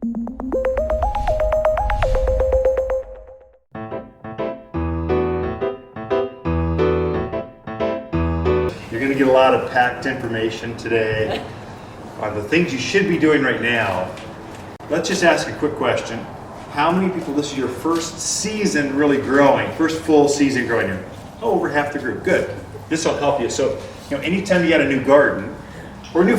You're going to get a lot of packed information today on the things you should be doing right now. Let's just ask a quick question. How many people, this is your first season really growing, first full season growing here? Oh, over half the group. Good. This will help you. So, anytime you got a new garden, or you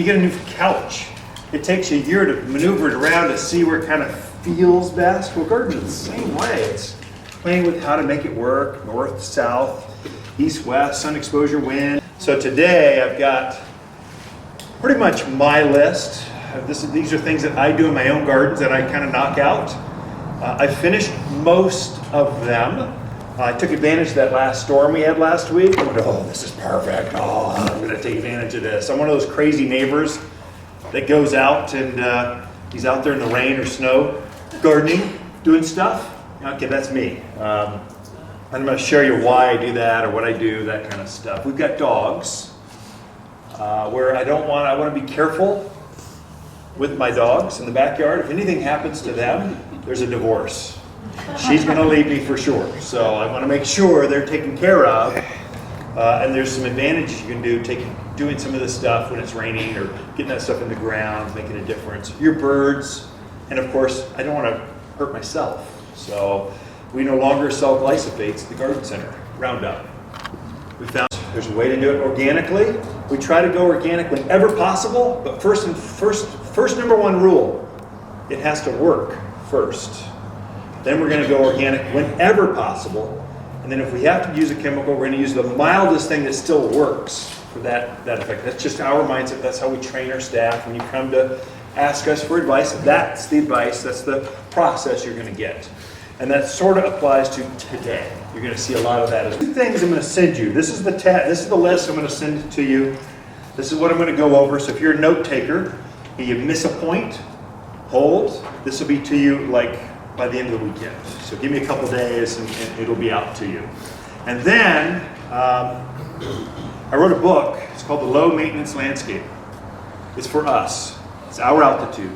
get a new couch, it takes you a year to maneuver it around to see where it kind of feels best. Well, gardens are the same way. It's playing with how to make it work, north, south, east, west, sun exposure, wind. So today I've got pretty much my list. These are things that I do in my own gardens that I kind of knock out. I finished most of them. I took advantage of that last storm we had last week. I went, oh, this is perfect. Oh, I'm going to take advantage of this. I'm one of those crazy neighbors that goes out and he's out there in the rain or snow gardening, doing stuff. Okay, that's me. I'm going to share you why I do that or what I do, that kind of stuff. We've got dogs where I want to be careful with my dogs in the backyard. If anything happens to them, there's a divorce. She's going to leave me for sure. So I want to make sure they're taken care of. And there's some advantages you can do doing some of this stuff when it's raining or getting that stuff in the ground, making a difference. Your birds, and of course, I don't want to hurt myself. So we no longer sell glyphosates at the garden center, Roundup. We found there's a way to do it organically. We try to go organic whenever possible, but first number one rule, it has to work first. Then we're going to go organic whenever possible. And then if we have to use a chemical, we're going to use the mildest thing that still works for that effect. That's just our mindset. That's how we train our staff. When you come to ask us for advice, that's the advice, that's the process you're going to get. And that sort of applies to today. You're going to see a lot of that. As two things I'm going to send you. This is the list I'm going to send it to you. This is what I'm going to go over. So if you're a note taker, and you miss a point, hold. This will be to you like by the end of the weekend. So give me a couple days and it'll be out to you. And then I wrote a book. It's called The Low Maintenance Landscape. It's for us. It's our altitude,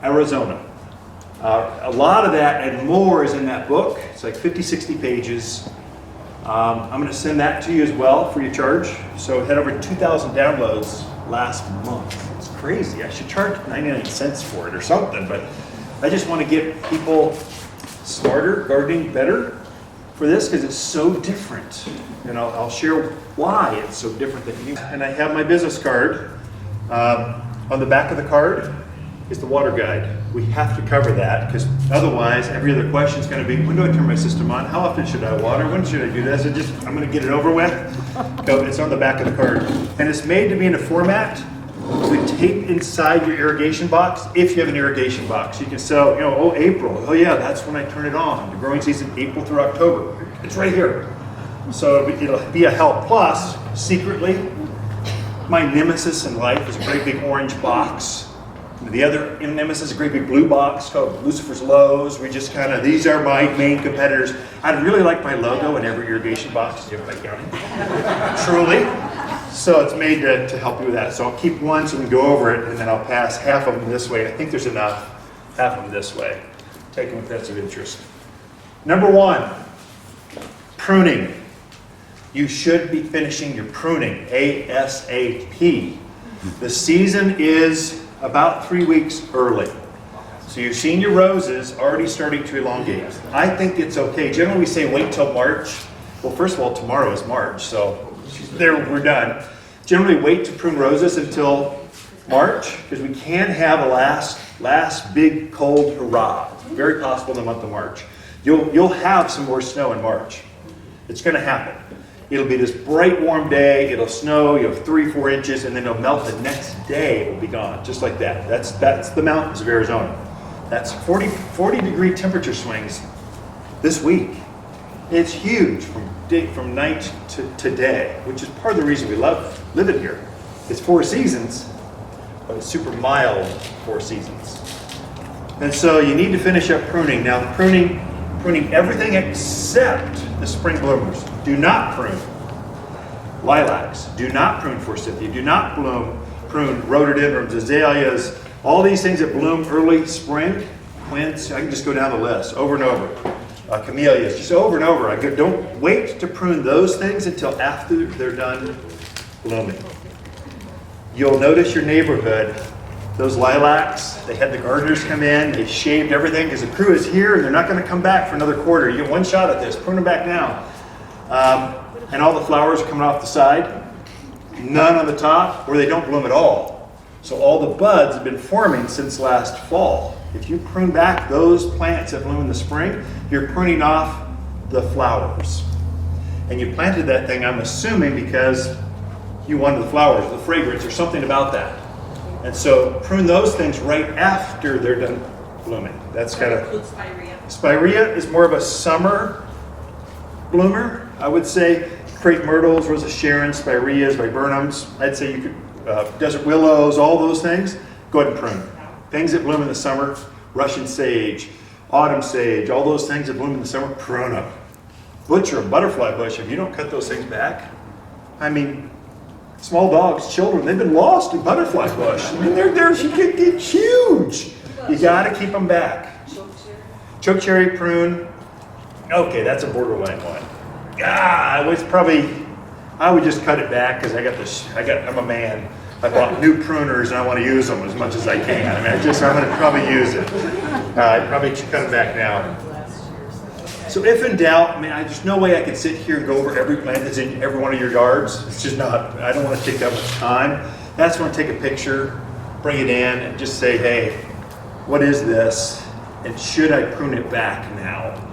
Arizona. A lot of that and more is in that book. It's like 50, 60 pages. I'm going to send that to you as well, free of charge. So it had over 2,000 downloads last month. It's crazy. I should charge 99 cents for it or something, but I just want to get people smarter, gardening better for this because it's so different. And I'll share why it's so different than you. And I have my business card. On the back of the card is the water guide. We have to cover that because otherwise every other question is going to be, when do I turn my system on? How often should I water? When should I do this? I'm going to get it over with. So it's on the back of the card. And it's made to be in a format to tape inside your irrigation box if you have an irrigation box. You can sell, April. Oh yeah, that's when I turn it on. The growing season, April through October. It's right here. So it'll be a help. Plus, secretly, my nemesis in life is a great big orange box. The other nemesis is a great big blue box called Lucifer's Lows. These are my main competitors. I'd really like my logo in every irrigation box in Clay County. Truly. So it's made to help you with that. So I'll keep one so we can go over it, and then I'll pass half of them this way. I think there's enough. Half of them this way. Take them if that's of interest. Number one, pruning. You should be finishing your pruning ASAP. The season is about 3 weeks early. So you're seeing your roses already starting to elongate. I think it's okay. Generally we say wait till March. Well, first of all, tomorrow is March, so we're done. Generally wait to prune roses until March because we can have a last big cold hurrah. It's very possible in the month of March. You'll have some more snow in March. It's going to happen. It'll be this bright, warm day. It'll snow. You have 3-4 inches, and then it'll melt the next day. It will be gone, just like that. That's the mountains of Arizona. That's 40 degree temperature swings this week. It's huge from night to day, which is part of the reason we love living here. It's 4 seasons, but it's super mild 4 seasons. And so you need to finish up pruning. Now, pruning everything except the spring bloomers. Do not prune lilacs. Do not prune forsythia. Do not prune rhododendrons, azaleas, All these things that bloom early spring, quince, I can just go down the list over and over. Camellias, just over and over. Don't wait to prune those things until after they're done blooming. You'll notice your neighborhood, those lilacs, they had the gardeners come in, they shaved everything because the crew is here and they're not going to come back for another quarter. You get one shot at this, prune them back now. And all the flowers are coming off the side, none on the top, or they don't bloom at all. So all the buds have been forming since last fall. If you prune back those plants that bloom in the spring, you're pruning off the flowers. And you planted that thing, I'm assuming, because you wanted the flowers, the fragrance, or something about that. And so prune those things right after they're done blooming. That's kind of... Spirea. Spirea is more of a summer bloomer, I would say. Crepe myrtles, Rosa Sharon, Spireas, viburnums. I'd say you could, desert willows, all those things, go ahead and prune. Things that bloom in the summer, Russian sage, autumn sage, all those things that bloom in the summer, prune them. Butcher a butterfly bush, if you don't cut those things back, I mean, small dogs, children, they've been lost in butterfly bush. I mean, they're huge. You gotta keep them back. Chokecherry, prune. Okay, that's a borderline one. I would just cut it back because I'm a man. I bought new pruners and I want to use them as much as I can. I mean, I'm going to probably use it. I probably should cut it back now. So if in doubt, I mean, there's no way I could sit here and go over every plant that's in every one of your yards. It's just not, I don't want to take that much time. That's when I take a picture, bring it in, and just say, hey, what is this? And should I prune it back now?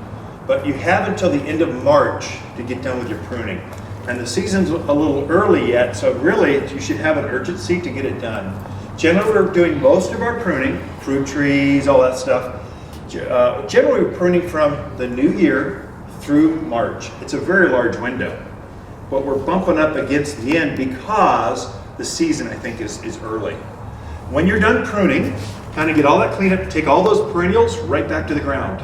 But you have until the end of March to get done with your pruning. And the season's a little early yet, so really you should have an urgency to get it done. Generally, we're doing most of our pruning, fruit trees, all that stuff. Generally, we're pruning from the new year through March. It's a very large window. But we're bumping up against the end because the season, I think, is early. When you're done pruning, kind of get all that cleaned up, take all those perennials right back to the ground.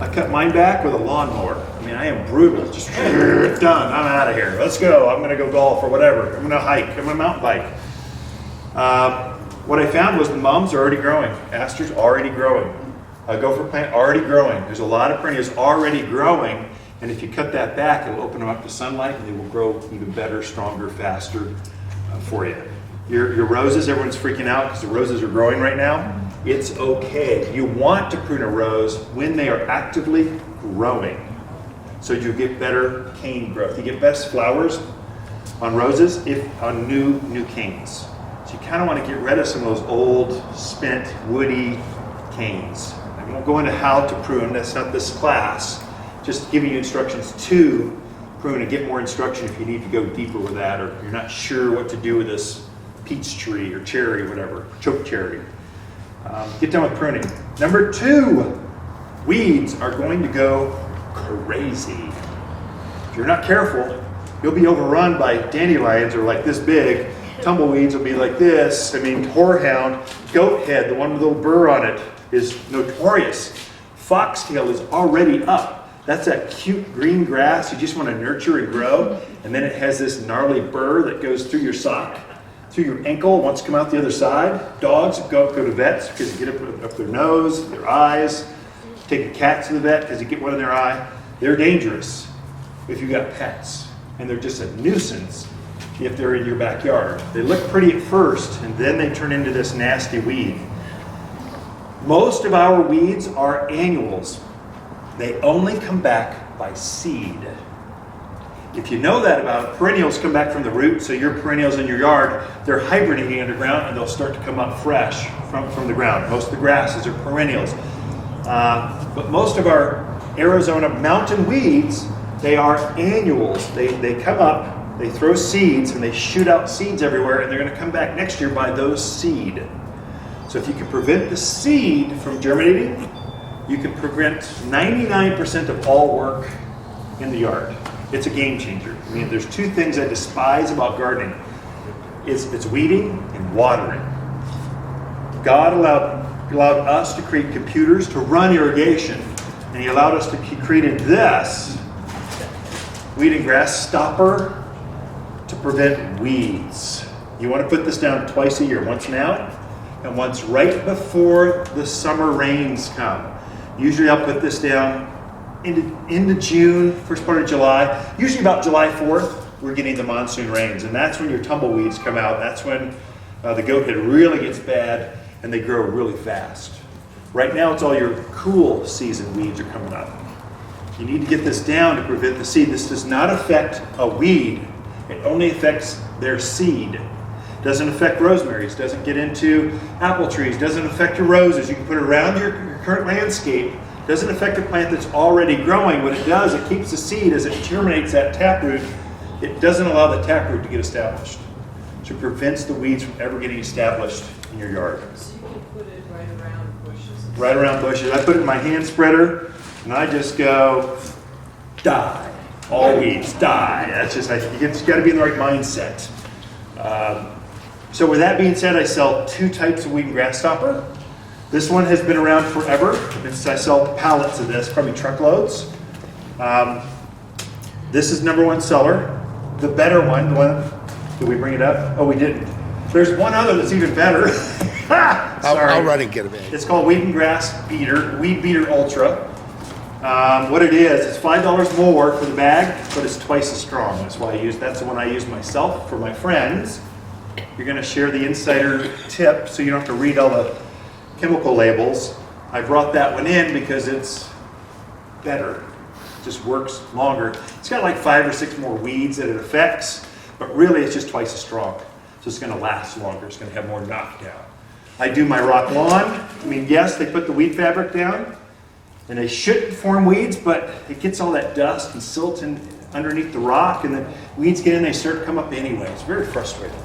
I cut mine back with a lawnmower. I mean, I am brutal. Just done. I'm out of here. Let's go. I'm going to go golf or whatever. I'm going to hike. I'm going to mountain bike. What I found was the mums are already growing. Asters already growing. Gopher plant already growing. There's a lot of perennials already growing. And if you cut that back, it'll open them up to sunlight and they will grow even better, stronger, faster for you. Your roses, everyone's freaking out because the roses are growing right now. It's okay. You want to prune a rose when they are actively growing. So you get better cane growth. You get best flowers on roses on new canes. So you kind of want to get rid of some of those old, spent, woody canes. I won't go into how to prune. That's not this class. Just giving you instructions to prune and get more instruction if you need to go deeper with that or you're not sure what to do with this peach tree or cherry or whatever, chokecherry. Get done with pruning. Number 2, weeds are going to go crazy. If you're not careful, you'll be overrun by dandelions are like this big. Tumbleweeds will be like this. I mean, horehound, goat head, the one with the little burr on it, is notorious. Foxtail is already up. That's that cute green grass you just want to nurture and grow. And then it has this gnarly burr that goes through your sock, through your ankle, wants to come out the other side. Dogs go to vets because you get up their nose, their eyes. Take a cat to the vet because you get one in their eye. They're dangerous if you got pets. And they're just a nuisance if they're in your backyard. They look pretty at first and then they turn into this nasty weed. Most of our weeds are annuals. They only come back by seed. If you know that about it, perennials come back from the root, so your perennials in your yard, they're hibernating underground and they'll start to come up fresh from the ground. Most of the grasses are perennials. But most of our Arizona mountain weeds, they are annuals. They come up, they throw seeds, and they shoot out seeds everywhere, and they're going to come back next year by those seed. So if you can prevent the seed from germinating, you can prevent 99% of all work in the yard. It's a game changer. I mean, there's 2 things I despise about gardening. It's weeding and watering. God allowed us to create computers to run irrigation, and He allowed us to create this weed and grass stopper to prevent weeds. You want to put this down twice a year, once now and once right before the summer rains come. Usually I'll put this down into June, first part of July. Usually about July 4th, we're getting the monsoon rains, and that's when your tumbleweeds come out. That's when the goat head really gets bad and they grow really fast. Right now it's all your cool season weeds are coming up. You need to get this down to prevent the seed. This does not affect a weed. It only affects their seed. Doesn't affect rosemaries, doesn't get into apple trees, doesn't affect your roses. You can put it around your current landscape. Doesn't affect a plant that's already growing. What it does, it keeps the seed as it germinates that taproot. It doesn't allow the taproot to get established. So it prevents the weeds from ever getting established in your yard. So you can put it right around bushes? Right around bushes. I put it in my hand spreader and I just go, die. All weeds, die. That's just, you've got to be in the right mindset. So with that being said, I sell two types of weed and grass stopper. This one has been around forever. I sell pallets of this, probably truckloads. This is #1 seller. The better one, did we bring it up? Oh, we didn't. There's one other that's even better. I'll run and get them in. It's called Weed and Grass Beater, Weed Beater Ultra. What it is, it's $5 more for the bag, but it's twice as strong. That's the one I use myself. For my friends, you're gonna share the insider tip so you don't have to read all the chemical labels. I brought that one in because it's better. It just works longer. It's got like 5 or 6 more weeds that it affects, but really it's just twice as strong. So it's gonna last longer. It's gonna have more knockdown. I do my rock lawn. I mean, yes, they put the weed fabric down, and they shouldn't form weeds, but it gets all that dust and silt underneath the rock, and the weeds get in, they start to come up anyway. It's very frustrating.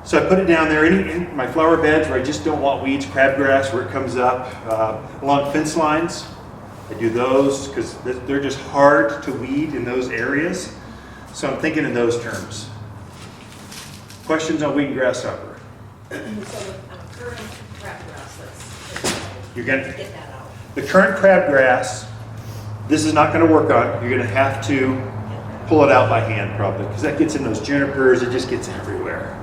So I put it down there in my flower beds where I just don't want weeds, crabgrass where it comes up, along fence lines. I do those because they're just hard to weed in those areas. So I'm thinking in those terms. Questions on weed and grass stopper? So with current crabgrass, You're gonna get that out. The current crabgrass, this is not going to work on. You're going to have to pull it out by hand probably because that gets in those junipers. It just gets everywhere.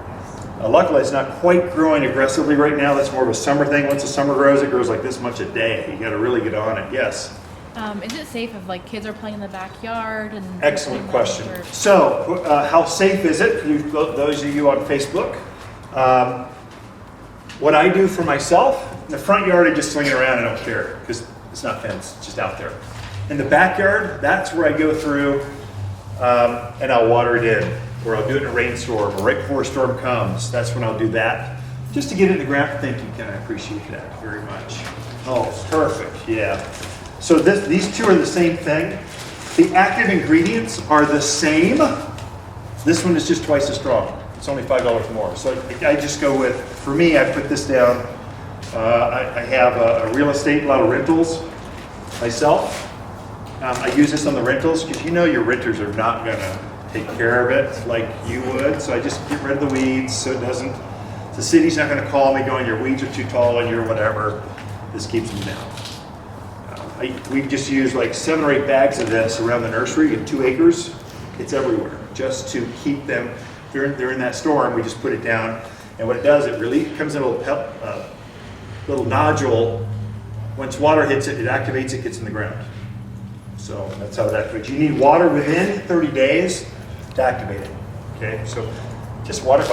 Luckily, it's not quite growing aggressively right now. That's more of a summer thing. Once the summer grows, it grows like this much a day. You got to really get on it. Yes. Is it safe if like kids are playing in the backyard? And Excellent question. So, how safe is it? Those of you on Facebook, what I do for myself in the front yard, I just swing it around. I don't care because it's not fenced. It's just out there. In the backyard, that's where I go through and I'll water it in, or I'll do it in a rainstorm, or right before a storm comes. That's when I'll do that, just to get it in the ground. Thank you, Ken. I appreciate that very much. Oh, perfect. Yeah. So these two are the same thing. The active ingredients are the same. This one is just twice as strong. It's only $5 more. So I just go with, for me, I put this down. I have a real estate, a lot of rentals myself. I use this on the rentals because you know your renters are not gonna take care of it like you would. So I just get rid of the weeds so it doesn't, the city's not gonna call me going, your weeds are too tall and your whatever. This keeps them down. We just use like 7 or 8 bags of this around the nursery in 2 acres. It's everywhere, just to keep them, they're in that storm, we just put it down. And what it does, it really comes in a little nodule. Once water hits it, it activates it, gets in the ground. So that's how it activates. You need water within 30 days to activate it. Okay, so just water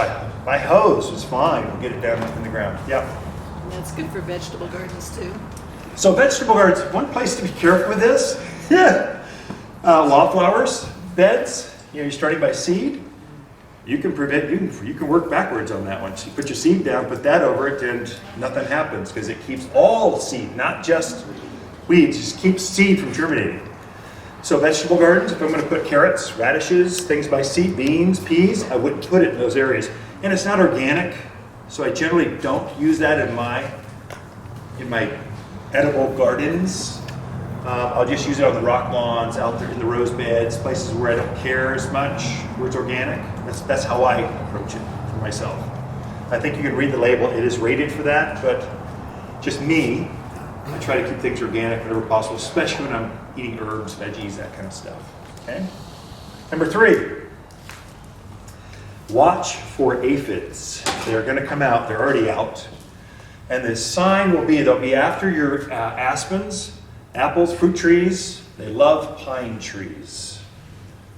by hose is fine. We'll get it down in the ground. Yeah. And that's good for vegetable gardens too. So vegetable gardens, one place to be careful with this. Wildflowers, beds. You know, you're starting by seed. You can work backwards on that one. So you put your seed down, put that over it, and nothing happens because it keeps all seed, not just weeds. It just keeps seed from germinating. So vegetable gardens, if I'm going to put carrots, radishes, things by seed, beans, peas, I wouldn't put it in those areas. And it's not organic, so I generally don't use that in my edible gardens. I'll just use it on the rock lawns, out there in the rose beds, places where I don't care as much, where it's organic. That's how I approach it for myself. I think you can read the label. It is rated for that, but just me, I try to keep things organic whenever possible, especially when I'm eating herbs, veggies, that kind of stuff. Okay? Number 3, watch for aphids. They're going to come out. They're already out. And the sign will be, they'll be after your aspens, apples, fruit trees. They love pine trees,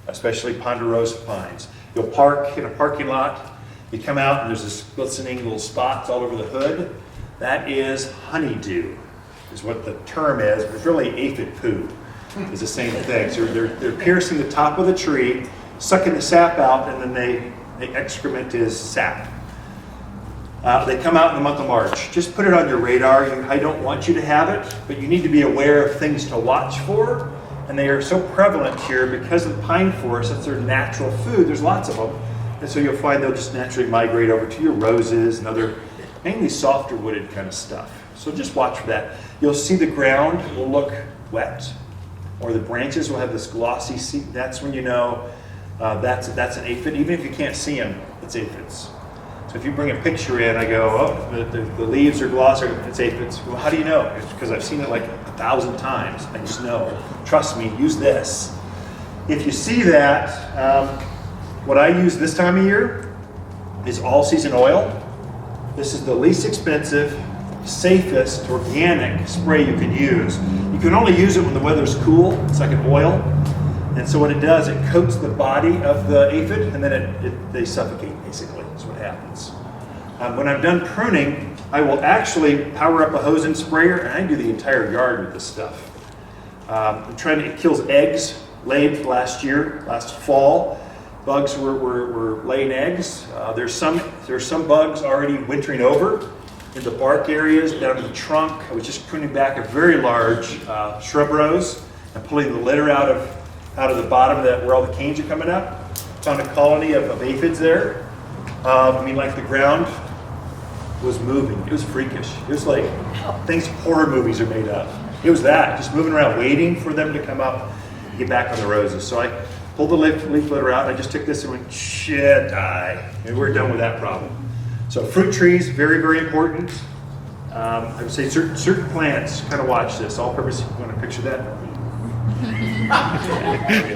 especially ponderosa pines. You'll park in a parking lot. You come out and there's this glistening little spots all over the hood. That is honeydew, is what the term is. It's really aphid poo. It's the same thing. So they're piercing the top of the tree, sucking the sap out, and then they excrement is sap. They come out in the month of March. Just put it on your radar. I don't want you to have it, but you need to be aware of things to watch for. And they are so prevalent here because of the pine forest. That's their natural food. There's lots of them. And so you'll find they'll just naturally migrate over to your roses and other, mainly softer wooded kind of stuff. So just watch for that. You'll see the ground will look wet, or the branches will have this glossy seed. That's when you know that's an aphid. Even if you can't see them, it's aphids. So if you bring a picture in, I go, oh, the leaves are glossy, it's aphids. Well, how do you know? It's because I've seen it like 1,000 times. I just know. Trust me, use this. If you see that, what I use this time of year is all-season oil. This is the least expensive, safest organic spray you can use. You can only use it when the weather's cool. It's like an oil. And so what it does, it coats the body of the aphid, and then they suffocate, basically. That's what happens. When I'm done pruning, I will actually power up a hose and sprayer, and I do the entire yard with this stuff. It kills eggs laid last fall. Bugs were laying eggs. There's some bugs already wintering over in the bark areas, down in the trunk. I was just pruning back a very large shrub rose and pulling the litter out of the bottom where all the canes are coming up. Found a colony of aphids there. Like the ground was moving. It was freakish. It was like things horror movies are made of. It was that, just moving around, waiting for them to come up and get back on the roses. So I pulled the leaf litter out. I just took this and went, shit, and we're done with that problem. So fruit trees, very, very important. I would say certain plants, kind of watch this. All-purpose, you want to picture that?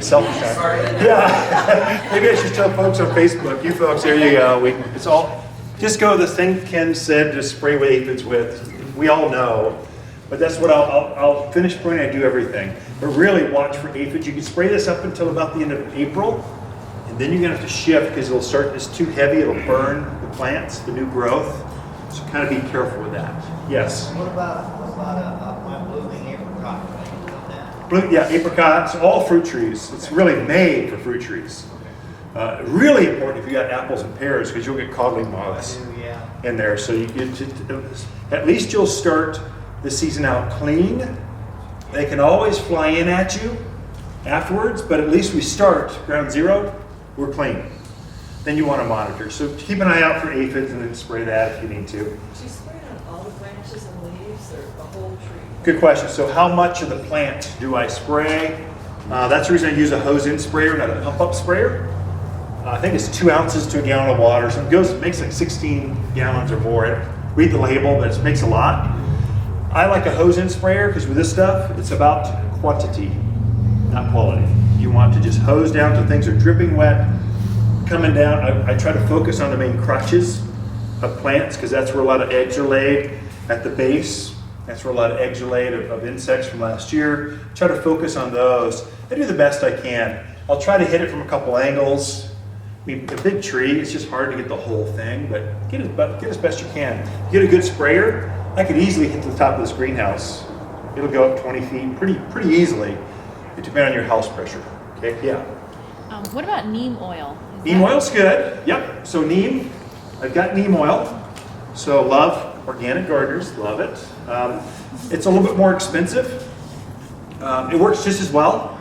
Selfie time. Yeah, maybe I should tell folks on Facebook. You folks, there you go. It's all. Just go the thing Ken said to spray with aphids with. We all know, but that's what I'll finish pruning. I do everything, but really watch for aphids. You can spray this up until about the end of April, and then you're gonna have to shift because it'll start. It's too heavy. It'll burn the plants, the new growth. So kind of be careful with that. Yes. What about my blooming apricot? Apricots, all fruit trees. It's really made for fruit trees. Really important if you got apples and pears because you'll get codling moths in there. So at least you'll start the season out clean. They can always fly in at you afterwards, but at least we start ground zero, we're clean. Then you want to monitor. So keep an eye out for aphids and then spray that if you need to. Do you spray it on all the branches and leaves or the whole tree? Good question. So how much of the plant do I spray? That's the reason I use a hose-in sprayer, not a pump-up sprayer. I think it's 2 ounces to a gallon of water. So it makes like 16 gallons or more. Read the label, but it makes a lot. I like a hose-in sprayer because with this stuff, it's about quantity, not quality. You want to just hose down till things are dripping wet, coming down. I try to focus on the main crutches of plants because that's where a lot of eggs are laid at the base. That's where a lot of eggs are laid of insects from last year. Try to focus on those. I do the best I can. I'll try to hit it from a couple angles. I mean, a big tree, it's just hard to get the whole thing, but get as best you can. Get a good sprayer. I could easily hit the top of this greenhouse. It'll go up 20 feet pretty easily. It depends on your house pressure. Okay, yeah. What about neem oil? Neem oil's good. Yep. So neem, I've got neem oil. So love organic gardeners, love it. It's a little bit more expensive. It works just as well.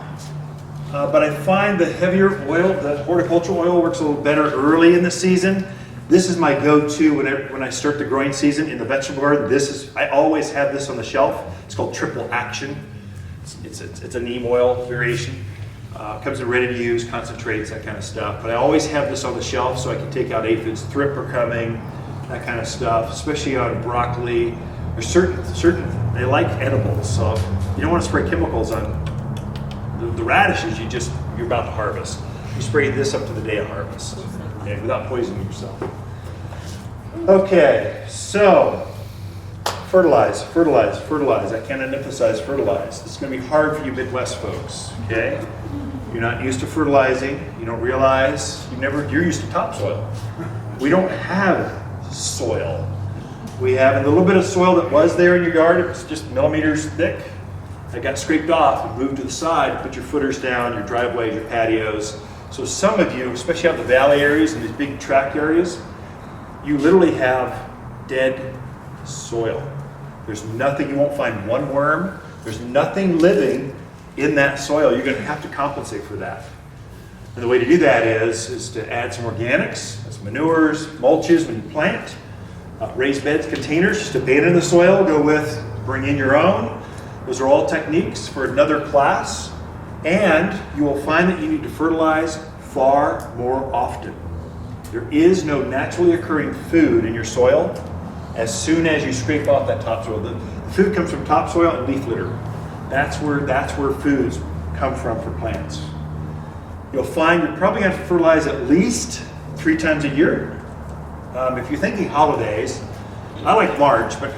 But I find the heavier oil, the horticultural oil, works a little better early in the season. This is my go-to when I start the growing season in the vegetable garden. I always have this on the shelf. It's called Triple Action. It's a neem oil variation. Comes in ready to use, concentrates, that kind of stuff. But I always have this on the shelf so I can take out aphids. Thrip are coming, that kind of stuff, especially on broccoli. There's certain, they like edibles. So you don't want to spray chemicals on the radishes you're about to harvest. You spray this up to the day of harvest, okay, without poisoning yourself. Okay, so Fertilize, fertilize, fertilize. I can't emphasize fertilize. This is going to be hard for you Midwest folks, okay? You're not used to fertilizing. You don't realize, you're used to topsoil. We don't have soil. We have a little bit of soil that was there in your yard. It was just millimeters thick. It got scraped off and moved to the side. Put your footers down, your driveways, your patios. So some of you, especially out in the valley areas and these big tract areas, you literally have dead soil. There's nothing, you won't find one worm. There's nothing living in that soil. You're going to have to compensate for that. And the way to do that is to add some organics, some manures, mulches when you plant, raised beds, containers, just abandon the soil, go with bring in your own. Those are all techniques for another class. And you will find that you need to fertilize far more often. There is no naturally occurring food in your soil as soon as you scrape off that topsoil. The food comes from topsoil and leaf litter. That's where foods come from for plants. You'll find you're probably going to have to fertilize at least 3 times a year. If you're thinking holidays, I like March, but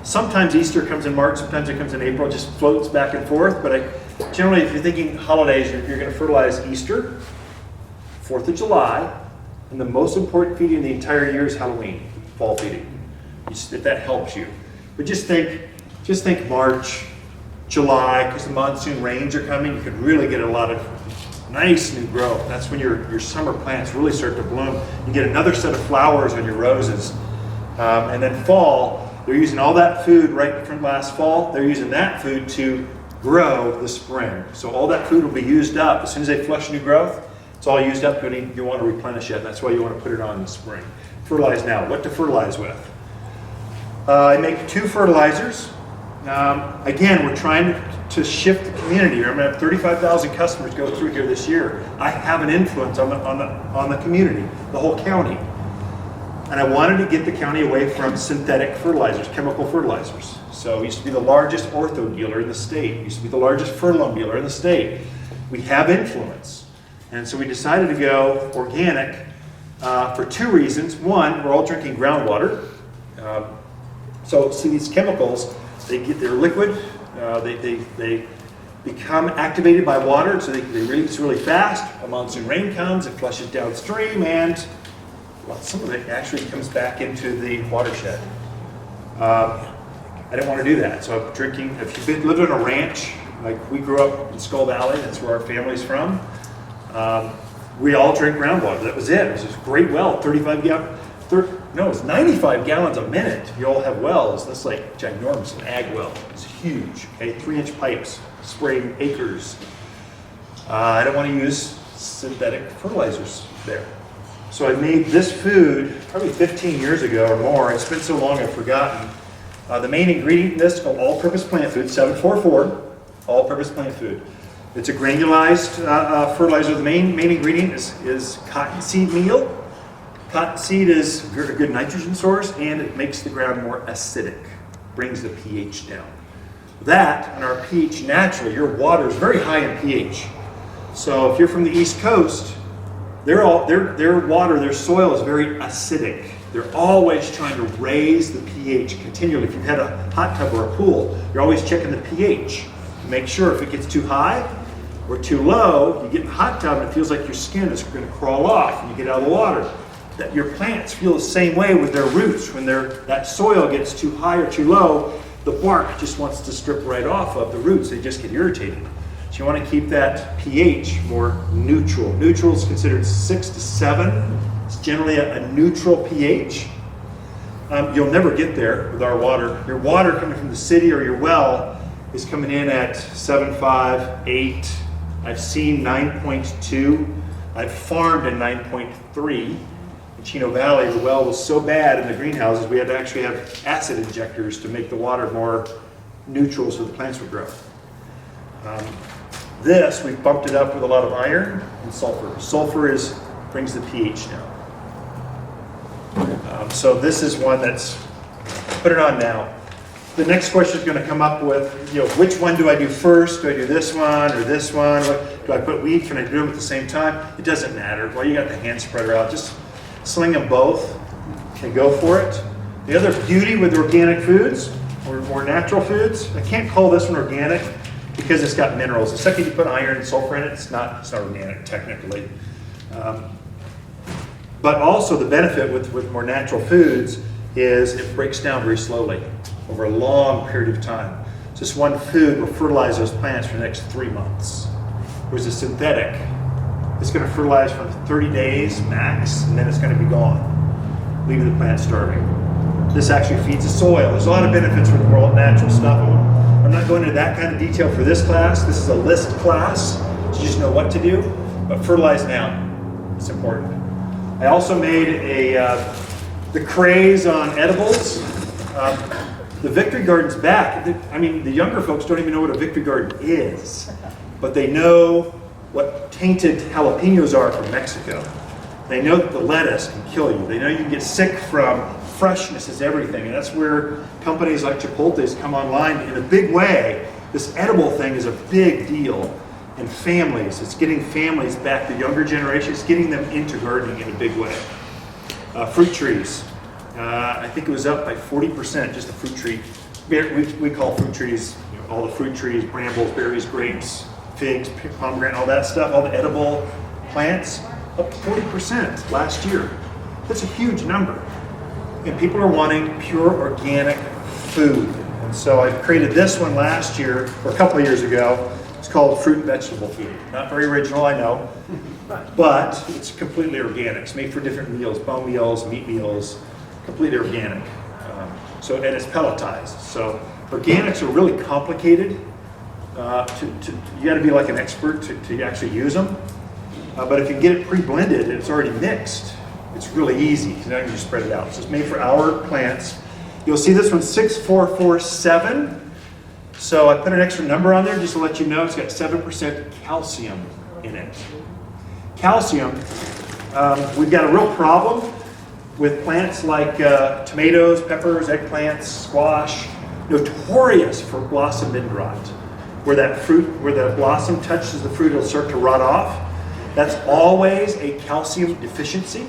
sometimes Easter comes in March, sometimes it comes in April, it just floats back and forth. But generally, if you're thinking holidays, you're going to fertilize Easter, 4th of July, and the most important feeding of the entire year is Halloween, fall feeding. If that helps you. But just think March, July, because the monsoon rains are coming, you could really get a lot of nice new growth. That's when your summer plants really start to bloom. You get another set of flowers on your roses. And then fall, they're using all that food right from last fall, they're using that food to grow the spring. So all that food will be used up. As soon as they flush new growth, it's all used up. You want to replenish it, and that's why you want to put it on in the spring. Fertilize now. What to fertilize with? I make 2 fertilizers. Again, we're trying to shift the community. I'm going to have 35,000 customers go through here this year. I have an influence on the community, the whole county. And I wanted to get the county away from synthetic fertilizers, chemical fertilizers. So we used to be the largest ortho dealer in the state. We used to be the largest fertilizer dealer in the state. We have influence. And so we decided to go organic for 2 reasons. One, we're all drinking groundwater. So see these chemicals, they're liquid, they become activated by water, so they release really fast. A monsoon rain comes, it flushes downstream, and some of it actually comes back into the watershed. I didn't want to do that, so I'm drinking. If you've lived on a ranch, like we grew up in Skull Valley, that's where our family's from, we all drink groundwater. That was it. It was this great well, 35 gallons. It's 95 gallons a minute. You all have wells. That's like ginormous, an ag well. It's huge, okay? 3-inch pipes, spraying acres. I don't want to use synthetic fertilizers there. So I made this food probably 15 years ago or more. It's been so long I've forgotten. The main ingredient in this is called all-purpose plant food, 744, all-purpose plant food. It's a granulized fertilizer. The main ingredient is cottonseed meal. Cottonseed is a good nitrogen source, and it makes the ground more acidic, brings the pH down. That, and our pH naturally, your water is very high in pH. So if you're from the East Coast, their water, their soil is very acidic. They're always trying to raise the pH continually. If you've had a hot tub or a pool, you're always checking the pH to make sure if it gets too high or too low, you get in the hot tub and it feels like your skin is going to crawl off when you get out of the water. That your plants feel the same way with their roots. When that soil gets too high or too low, the bark just wants to strip right off of the roots. They just get irritated. So you want to keep that pH more neutral. Neutral is considered 6 to 7. It's generally a neutral pH. You'll never get there with our water. Your water coming from the city or your well is coming in at 7.5, 8. I've seen 9.2. I've farmed in 9.3. Chino Valley, the well was so bad in the greenhouses, we had to actually have acid injectors to make the water more neutral so the plants would grow. This, we've bumped it up with a lot of iron and sulfur. Sulfur brings the pH down. So this is one that's, put it on now. The next question is going to come up with, which one do I do first? Do I do this one or this one? Do I put weed? Can I do them at the same time? It doesn't matter. Well, you got the hand spreader out. Just sling them both and go for it. The other beauty with organic foods, or more natural foods. I can't call this one organic because it's got minerals. The second you put iron and sulfur in it, it's not organic technically. But also the benefit with more natural foods is it breaks down very slowly over a long period of time. Just one food will fertilize those plants for the next 3 months. Whereas a synthetic, it's going to fertilize for 30 days max, and then it's going to be gone, leaving the plant starving. This actually feeds the soil. There's a lot of benefits with more natural stuff. I'm not going into that kind of detail for this class. This is a list class, so you just know what to do. But fertilize now. It's important. I also made the craze on edibles. The Victory Garden's back. I mean, the younger folks don't even know what a Victory Garden is, but they know what tainted jalapenos are from Mexico. They know that the lettuce can kill you. They know you can get sick from freshness is everything, and that's where companies like Chipotle's come online in a big way. This edible thing is a big deal. And families, it's getting families back, the younger generation, it's getting them into gardening in a big way. Fruit trees, I think it was up by 40%, just the fruit tree. We call fruit trees, all the fruit trees, brambles, berries, grapes, figs, pomegranate, all that stuff, all the edible plants, up 40% last year. That's a huge number. And people are wanting pure organic food. And so I created this one last year, or a couple of years ago. It's called fruit and vegetable food. Not very original, I know, but it's completely organic. It's made for different meals, bone meals, meat meals, completely organic. And it's pelletized. So organics are really complicated. You got to be like an expert to actually use them. But if you get it pre-blended and it's already mixed, it's really easy because now you can just spread it out. So it's made for our plants. You'll see this one's 6447. So I put an extra number on there just to let you know it's got 7% calcium in it. Calcium, we've got a real problem with plants like tomatoes, peppers, eggplants, squash, notorious for blossom end rot. Where the blossom touches the fruit, it'll start to rot off. That's always a calcium deficiency.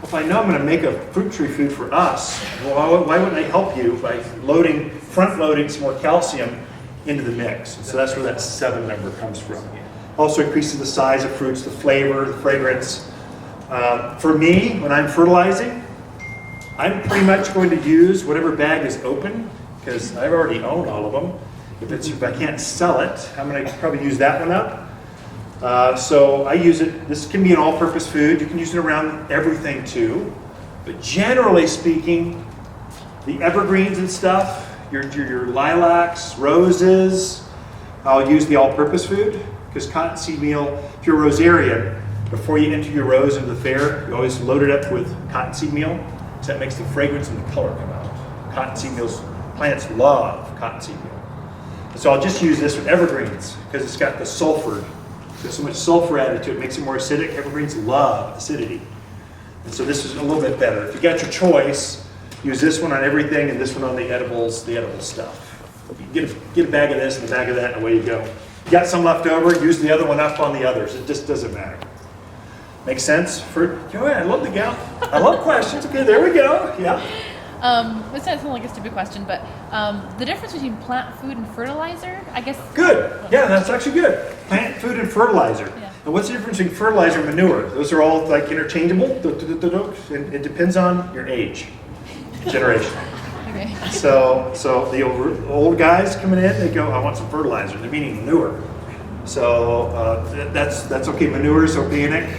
If I know I'm going to make a fruit tree food for us, well, why wouldn't I help you by front loading some more calcium into the mix? And so that's where that 7 number comes from. Also increases the size of fruits, the flavor, the fragrance. For me, when I'm fertilizing, I'm pretty much going to use whatever bag is open because I've already owned all of them. If I can't sell it, I'm going to probably use that one up. So I use it, this can be an all-purpose food. You can use it around everything too. But generally speaking, the evergreens and stuff, your lilacs, roses, I'll use the all-purpose food because cottonseed meal, if you're a rosarian, before you enter your rose into the fair, you always load it up with cottonseed meal so that makes the fragrance and the color come out. Cottonseed meals, plants love cottonseed meal. So I'll just use this with evergreens because it's got the sulfur. There's so much sulfur added to it, makes it more acidic. Evergreens love acidity. And so this is a little bit better. If you got your choice, use this one on everything and this one on the edible stuff. You get a bag of this and a bag of that and away you go. You got some left over, use the other one up on the others. It just doesn't matter. Make sense? I love the gal. I love questions. Okay, there we go. Yeah. This might sound like a stupid question, but the difference between plant food and fertilizer, I guess. Good. Yeah, that's actually good. Plant food and fertilizer. Yeah. And what's the difference between fertilizer and manure? Those are all like interchangeable. It depends on your age, generation. Okay. So the old guys coming in, they go, I want some fertilizer. They're meaning manure. So that's okay. Manure is organic.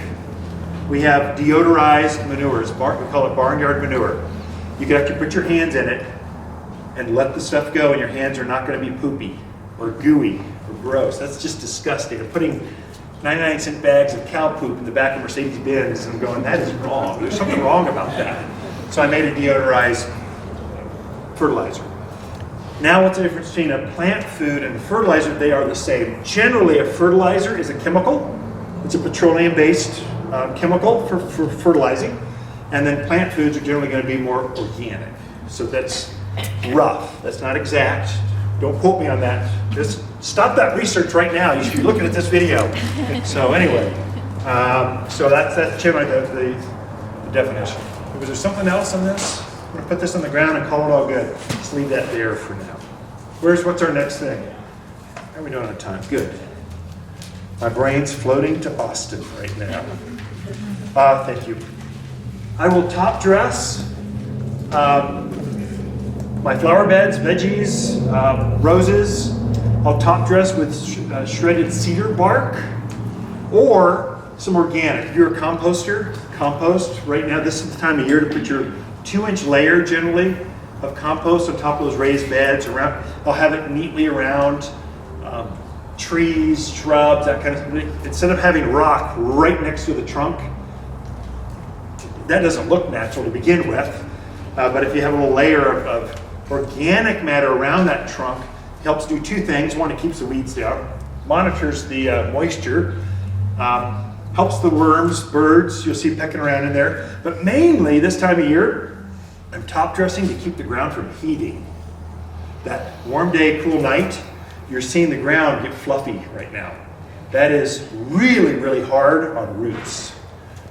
We have deodorized manures. We call it barnyard manure. You can actually put your hands in it and let the stuff go, and your hands are not going to be poopy or gooey or gross. That's just disgusting. I'm putting 99-cent bags of cow poop in the back of Mercedes-Benz, and I'm going, that is wrong. There's something wrong about that. So I made a deodorized fertilizer. Now what's the difference between a plant food and a fertilizer? They are the same. Generally, a fertilizer is a chemical. It's a petroleum-based chemical for fertilizing. And then plant foods are generally going to be more organic. So that's rough. That's not exact. Don't quote me on that. Just stop that research right now. You should be looking at this video. So anyway, so that's generally the definition. Was there something else on this? I'm gonna put this on the ground and call it all good. Just leave that there for now. What's our next thing? How are we doing on time? Good. My brain's floating to Austin right now. Thank you. I will top dress my flower beds, veggies, roses. I'll top dress with shredded cedar bark or some organic. If you're a composter, compost. Right now, this is the time of year to put your 2-inch layer generally of compost on top of those raised beds. Around, I'll have it neatly around trees, shrubs, that kind of thing. Instead of having rock right next to the trunk, that doesn't look natural to begin with. But if you have a little layer of organic matter around that trunk, it helps do two things. One, it keeps the weeds down, monitors the moisture, helps the worms, birds, you'll see pecking around in there. But mainly this time of year, I'm top dressing to keep the ground from heating. That warm day, cool night, you're seeing the ground get fluffy right now. That is really, really hard on roots.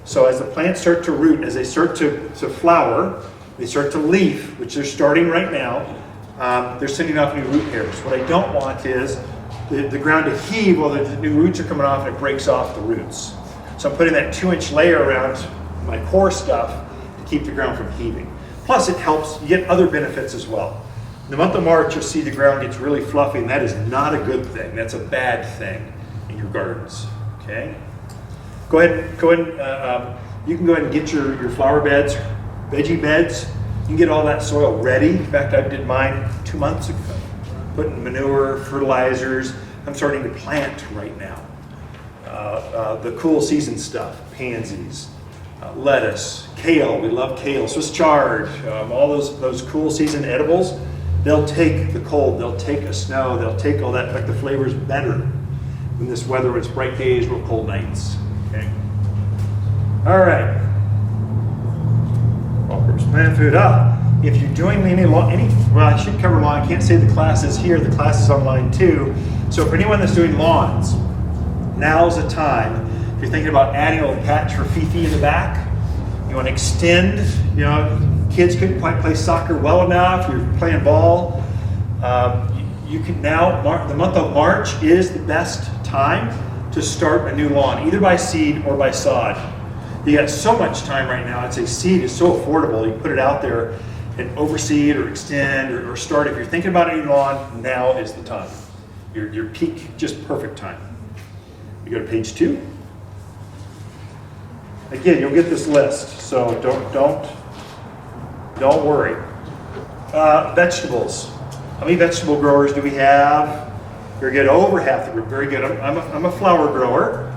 So as the plants start to root, as they start to flower, they start to leaf, which they're starting right now, they're sending off new root hairs. What I don't want is the ground to heave while the new roots are coming off and it breaks off the roots. So I'm putting that 2-inch layer around my core stuff to keep the ground from heaving. Plus it helps, you get other benefits as well. In the month of March, you'll see the ground gets really fluffy, and that is not a good thing. That's a bad thing in your gardens, okay? Go ahead, you can go ahead and get your flower beds, veggie beds. You can get all that soil ready. In fact, I did mine 2 months ago. Putting manure, fertilizers. I'm starting to plant right now. The cool season stuff, pansies, lettuce, kale. We love kale, Swiss chard, all those cool season edibles. They'll take the cold, they'll take a snow, they'll take all that. In fact, the flavor's better in this weather when it's bright days, real cold nights. Okay. All right. All-purpose plant food. If you're doing well, I should cover lawn. I can't say the class is here. The class is online too. So for anyone that's doing lawns, now's the time. If you're thinking about adding a little patch for Fifi in the back, you want to extend, kids couldn't quite play soccer well enough, you're playing ball, you can now, the month of March is the best time to start a new lawn, either by seed or by sod. You got so much time right now. I'd say seed is so affordable. You put it out there and overseed or extend or start. If you're thinking about a new lawn, now is the time. Your peak, just perfect time. You go to page 2. Again, you'll get this list, so don't worry. Vegetables. How many vegetable growers do we have? Very good. Over half the group. Very good. I'm a flower grower,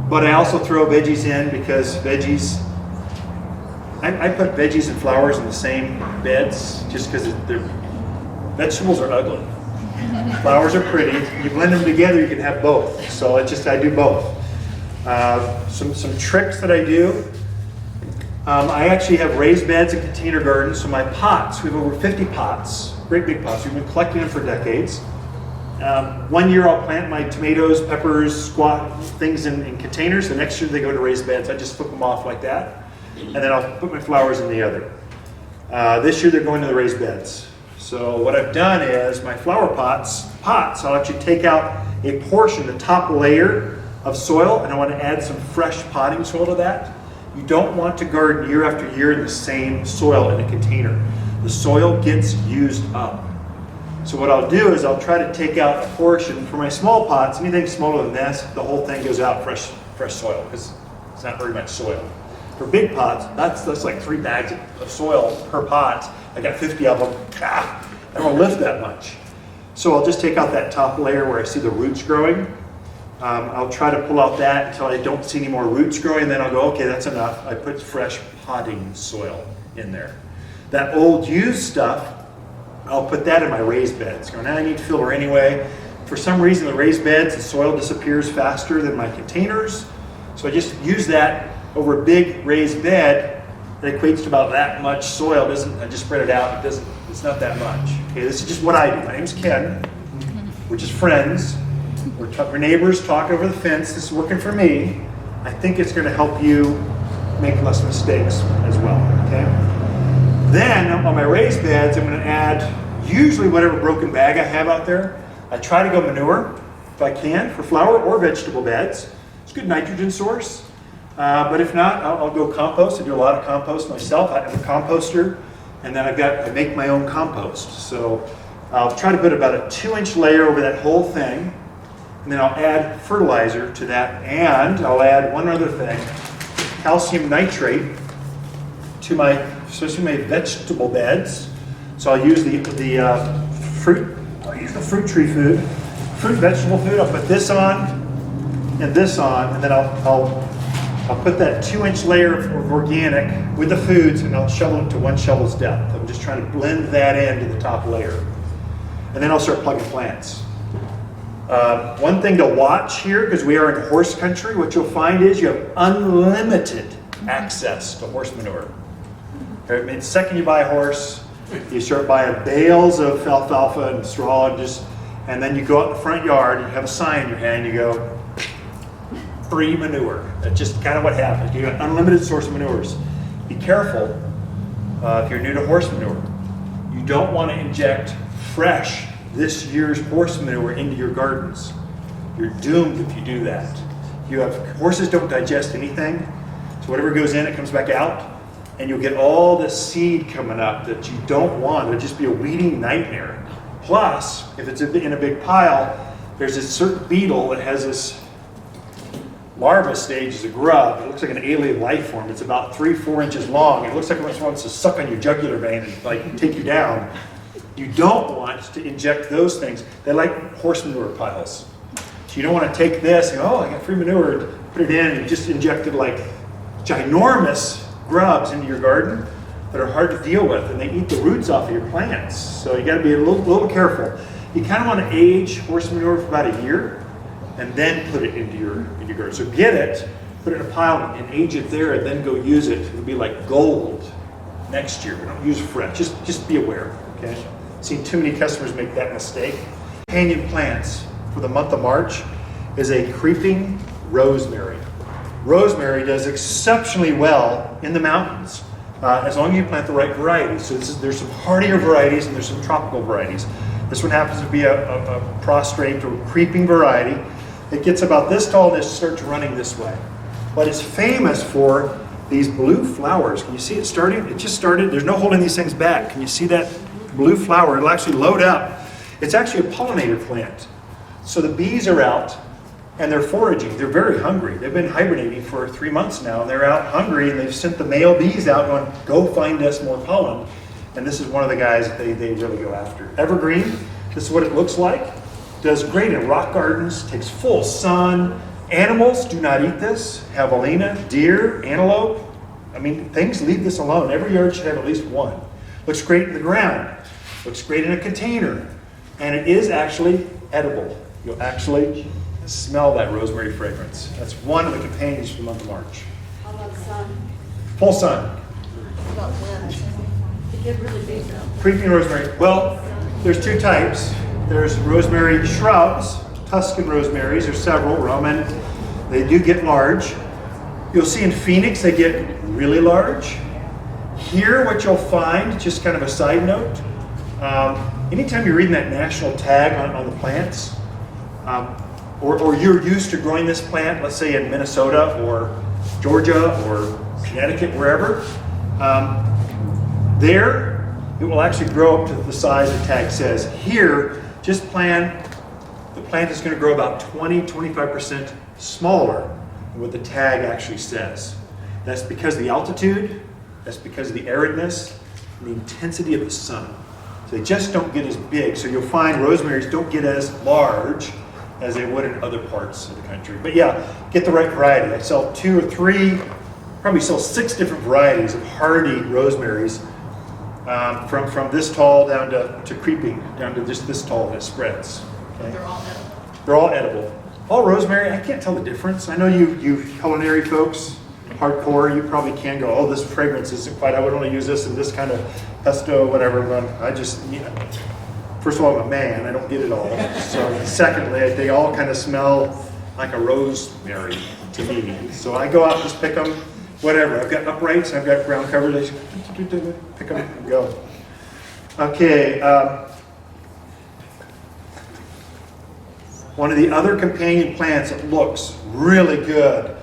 but I also throw veggies in because veggies. I put veggies and flowers in the same beds just because vegetables are ugly. Flowers are pretty. You blend them together, you can have both. So I do both. Some tricks that I do. I actually have raised beds and container gardens. So my pots, we have over 50 pots, great big pots. We've been collecting them for decades. 1 year I'll plant my tomatoes, peppers, squash, things in containers. The next year they go to raised beds. I just flip them off like that. And then I'll put my flowers in the other. This year they're going to the raised beds. So what I've done is my flower pots, I'll actually take out a portion, the top layer of soil, and I want to add some fresh potting soil to that. You don't want to garden year after year in the same soil in a container. The soil gets used up. So what I'll do is I'll try to take out a portion for my small pots. Anything smaller than this, the whole thing goes out fresh soil because it's not very much soil. For big pots, that's like 3 bags of soil per pot. I got 50 of them. I don't lift that much. So I'll just take out that top layer where I see the roots growing. I'll try to pull out that until I don't see any more roots growing. Then I'll go, okay, that's enough. I put fresh potting soil in there. That old used stuff, I'll put that in my raised beds. Now I need filler anyway. For some reason, the raised beds, the soil disappears faster than my containers. So I just use that over a big raised bed. That equates to about that much soil. I just spread it out. It's not that much. Okay, this is just what I do. My name's Ken. We're just friends. We're neighbors talking over the fence. This is working for me. I think it's going to help you make less mistakes as well. Okay. Then on my raised beds, I'm going to add usually whatever broken bag I have out there. I try to go manure if I can for flower or vegetable beds. It's a good nitrogen source. But if not, I'll go compost. I do a lot of compost myself. I have a composter, and then I make my own compost. So I'll try to put about a 2-inch layer over that whole thing, and then I'll add fertilizer to that, and I'll add one other thing, calcium nitrate, especially my vegetable beds. So I'll use the fruit tree food, fruit vegetable food. I'll put this on, and then I'll put that 2-inch layer of organic with the foods, and I'll shovel it to 1 shovel's depth. I'm just trying to blend that into the top layer. And then I'll start plugging plants. One thing to watch here, because we are in horse country, what you'll find is you have unlimited access to horse manure. I mean, the second you buy a horse, you start buying bales of alfalfa and straw, and then you go out in the front yard, and you have a sign in your hand, you go, free manure. That's just kind of what happens. You have an unlimited source of manures. Be careful if you're new to horse manure. You don't want to inject fresh this year's horse manure into your gardens. You're doomed if you do that. Horses don't digest anything, so whatever goes in, it comes back out, and you'll get all this seed coming up that you don't want. It'll just be a weeding nightmare. Plus, if it's in a big pile, there's this certain beetle that has this larva stage as a grub. It looks like an alien life form. It's about 3-4 inches long. It looks like it wants to suck on your jugular vein and take you down. You don't want to inject those things. They like horse manure piles. So you don't want to take this and I got free manure, put it in, and just injected like ginormous grubs into your garden that are hard to deal with, and they eat the roots off of your plants. So you got to be a little careful. You kind of want to age horse manure for about a year, and then put it into your garden. So get it, put it in a pile, and age it there, and then go use it. It'll be like gold next year. Don't use fresh. Just be aware. Okay. I've seen too many customers make that mistake. Companion plants for the month of March is a creeping rosemary. Rosemary does exceptionally well in the mountains as long as you plant the right varieties. So there's some hardier varieties and there's some tropical varieties. This one happens to be a prostrate or creeping variety. It gets about this tall and it starts running this way. But it's famous for these blue flowers. Can you see it starting? It just started. There's no holding these things back. Can you see that blue flower? It'll actually load up. It's actually a pollinator plant. So the bees are out and they're foraging. They're very hungry. They've been hibernating for 3 months now, and they're out hungry, and they've sent the male bees out going, go find us more pollen. And this is one of the guys that they really go after. Evergreen, this is what it looks like. Does great in rock gardens, takes full sun. Animals do not eat this. Javelina, deer, antelope. I mean, things leave this alone. Every yard should have at least one. Looks great in the ground. Looks great in a container. And it is actually edible. You'll actually smell that rosemary fragrance. That's one of the companions for the month of March. How about sun? Full sun. How about wind? They get really big though. Creeping rosemary. Well, there's 2 types. There's rosemary shrubs, Tuscan rosemaries. There's several. Roman. They do get large. You'll see in Phoenix they get really large. Here, what you'll find, just kind of a side note, anytime you're reading that national tag on the plants, or you're used to growing this plant, let's say in Minnesota or Georgia or Connecticut, wherever, there it will actually grow up to the size the tag says. Here, the plant is going to grow about 20-25% smaller than what the tag actually says. That's because of the altitude, that's because of the aridness, and the intensity of the sun. So they just don't get as big. So you'll find rosemaries don't get as large as they would in other parts of the country. But yeah, get the right variety. I sell 2 or 3, probably sell 6 different varieties of hardy rosemaries, from this tall down to creeping, down to just this tall, and it spreads. Okay? They're all edible. They're all edible. All rosemary, I can't tell the difference. I know you culinary folks, hardcore, you probably can go, oh, this fragrance isn't quite, I would only use this in this kind of pesto, whatever. But I just, first of all, I'm a man, I don't get it all. So secondly, they all kind of smell like a rosemary to me. So I go out and just pick them, whatever. I've got uprights, I've got ground covers. I just pick them up and go. Okay. One of the other companion plants that looks really good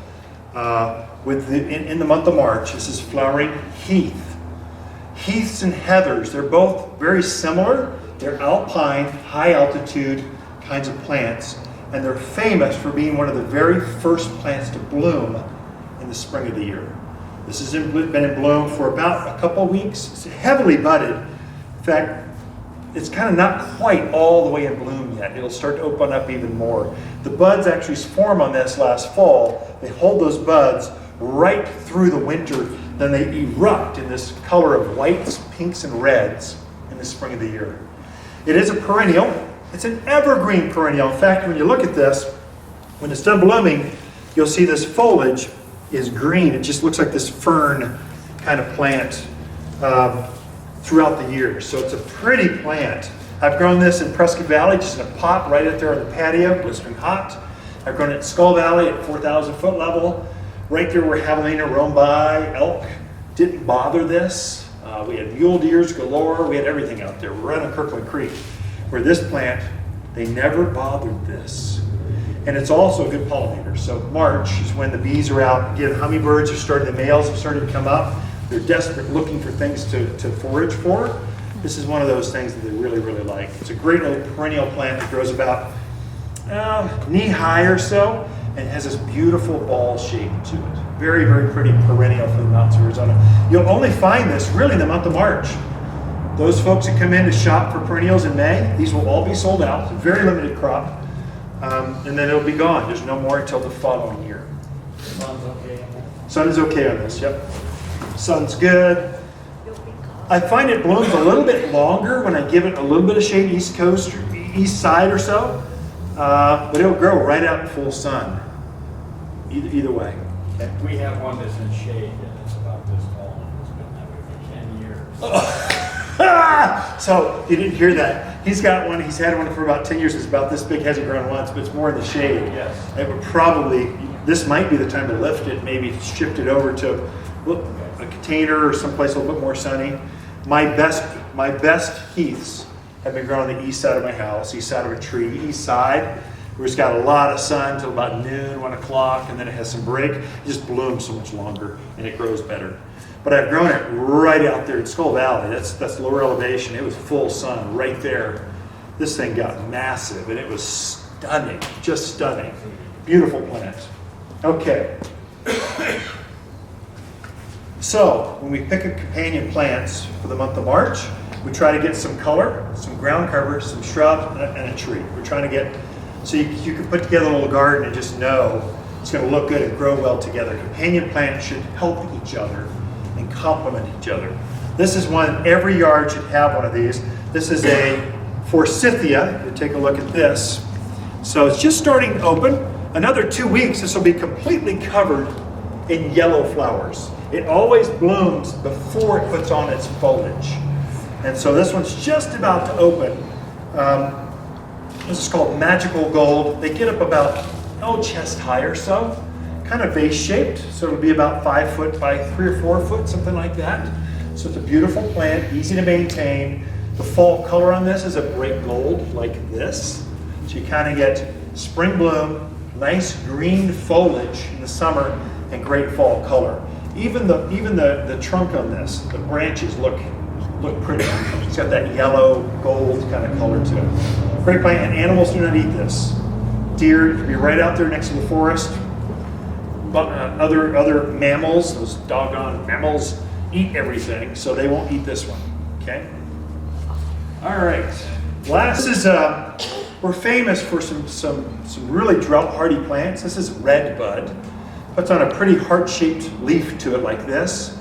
in the month of March, this is flowering heath. Heaths and heathers, they're both very similar. They're alpine, high altitude kinds of plants, and they're famous for being one of the very first plants to bloom in the spring of the year. This has been in bloom for about a couple of weeks. It's heavily budded. In fact, it's kind of not quite all the way in bloom yet. It'll start to open up even more. The buds actually form on this last fall. They hold those buds right through the winter. Then they erupt in this color of whites, pinks, and reds in the spring of the year. It is a perennial. It's an evergreen perennial. In fact, when you look at this, when it's done blooming, you'll see this foliage is green. It just looks like this fern kind of plant throughout the year. So it's a pretty plant. I've grown this in Prescott Valley, just in a pot right out there on the patio, blistering hot. I've grown it in Skull Valley at 4,000 foot level. Right there where javelina roam by, elk didn't bother this. We had mule deers galore. We had everything out there. We're right on Kirkland Creek. Where this plant, they never bothered this. And it's also a good pollinator. So March is when the bees are out. Again, hummingbirds are starting, the males have started to come up. They're desperate looking for things to forage for. This is one of those things that they really, really like. It's a great little perennial plant that grows about knee high or so and has this beautiful ball shape to it. Very, very pretty perennial for the mountains of Arizona. You'll only find this really in the month of March. Those folks that come in to shop for perennials in May, these will all be sold out. Very limited crop. And then it'll be gone. There's no more until the following year. Sun's okay on that? Sun is okay on this, yep. Sun's good. I find it blooms a little bit longer when I give it a little bit of shade, east coast, or east side or so. But it'll grow right out in full sun. Either way. Okay. We have one that's in shade and it's about this tall and it's been that way for 10 years. So you didn't hear that. He's got one, he's had one for about 10 years. It's about this big, hasn't grown once, but it's more in the shade. Yes. It would probably, this might be the time to lift it, maybe shift it over to a container or someplace a little bit more sunny. My best heaths have been grown on the east side of my house, east side of a tree, east side, where it's got a lot of sun till about noon, 1 o'clock, and then it has some break. It just blooms so much longer and it grows better. But I've grown it right out there in Skull Valley. That's lower elevation. It was full sun right there. This thing got massive and it was stunning, just stunning. Beautiful plant. Okay. So when we pick a companion plants for the month of March, we try to get some color, some ground cover, some shrub, and a tree. We're trying to get, so you can put together a little garden and just know it's going to look good and grow well together. Companion plants should help each other and complement each other. This is one, every yard should have one of these. This is a forsythia. You take a look at this. So it's just starting to open. Another 2 weeks, this will be completely covered in yellow flowers. It always blooms before it puts on its foliage. And so this one's just about to open. This is called Magical Gold. They get up about, chest high or so. Kind of vase shaped, so it'll be about 5 foot by 3 or 4 foot, something like that. So it's a beautiful plant, easy to maintain. The fall color on this is a bright gold like this. So you kind of get spring bloom, nice green foliage in the summer, and great fall color. Even the trunk on this, the branches look pretty. It's got that yellow gold kind of color to it. Great plant, and animals do not eat this. Deer can be right out there next to the forest. But other mammals, those doggone mammals, eat everything, so they won't eat this one. Okay. All right. Last is we're famous for some really drought-hardy plants. This is red bud. Puts on a pretty heart-shaped leaf to it like this.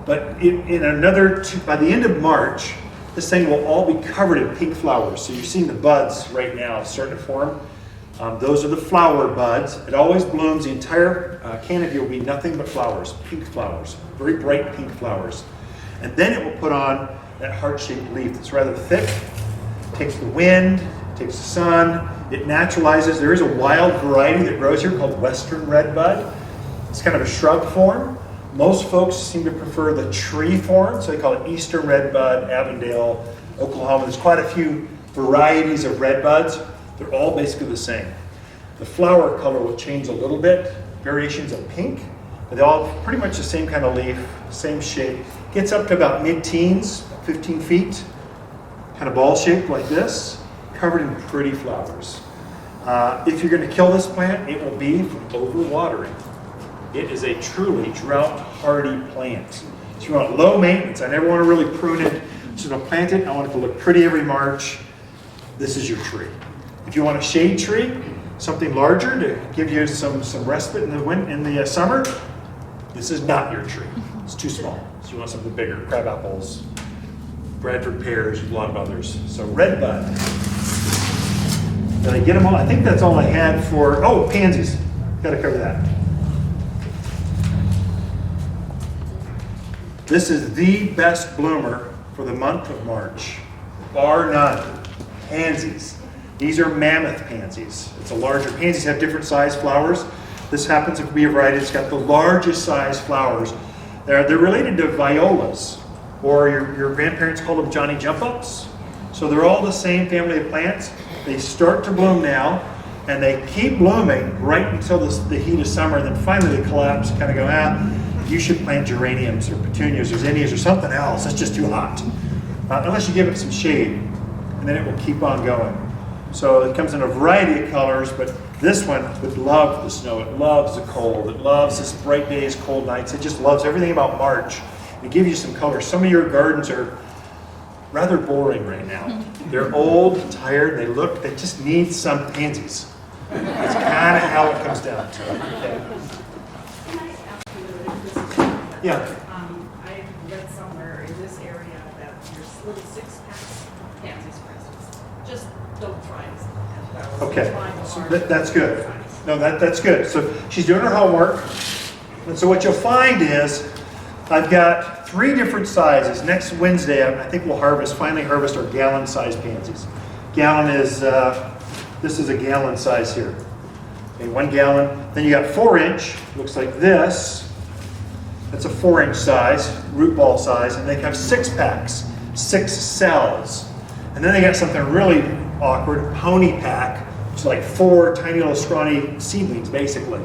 But in another by the end of March, this thing will all be covered in pink flowers. So you're seeing the buds right now starting to form. Those are the flower buds. It always blooms. The entire canopy will be nothing but flowers, pink flowers, very bright pink flowers. And then it will put on that heart-shaped leaf that's rather thick. It takes the wind, it takes the sun, it naturalizes. There is a wild variety that grows here called Western red bud. It's kind of a shrub form. Most folks seem to prefer the tree form, so they call it Eastern Redbud, Avondale, Oklahoma. There's quite a few varieties of redbuds. They're all basically the same. The flower color will change a little bit, variations of pink, but they're all pretty much the same kind of leaf, same shape. Gets up to about mid-teens, 15 feet, kind of ball-shaped like this, covered in pretty flowers. If you're going to kill this plant, it will be from overwatering. It is a truly drought-hardy plant. So you want low maintenance. I never want to really prune it. So to plant it, I want it to look pretty every March. This is your tree. If you want a shade tree, something larger to give you some respite in the summer, this is not your tree. It's too small. So you want something bigger. Crab apples, Bradford pears, a lot of others. So redbud. Did I get them all? I think that's all I had for, oh, pansies. Got to cover that. This is the best bloomer for the month of March, bar none. Pansies. These are mammoth pansies. It's a larger, pansies have different size flowers. This happens to be a variety that's got the largest size flowers. They're related to violas, or your grandparents called them Johnny jump-ups. So they're all the same family of plants. They start to bloom now, and they keep blooming right until the heat of summer, and then finally they collapse, kind of go, you should plant geraniums or petunias or zinnias or something else. It's just too hot. Unless you give it some shade, and then it will keep on going. So it comes in a variety of colors, but this one would love the snow. It loves the cold. It loves this bright days, cold nights. It just loves everything about March. It gives you some color. Some of your gardens are rather boring right now. They're old, tired, they just need some pansies. That's kind of how it comes down to it. Okay. Can I ask you a question? Yeah. I read somewhere in this area that there's little 6-pack pansies, for instance. Just don't try this. Okay, so that's good. No, that's good. So she's doing her homework. And so what you'll find is I've got 3 different sizes. Next Wednesday, I think we'll finally harvest our gallon-sized pansies. Gallon is, this is a gallon size here. Okay, 1 gallon. Then you got 4-inch, looks like this. That's a 4-inch size, root ball size, and they have 6-packs, 6 cells. And then they got something really awkward, pony pack, which is like 4 tiny little scrawny seedlings, basically.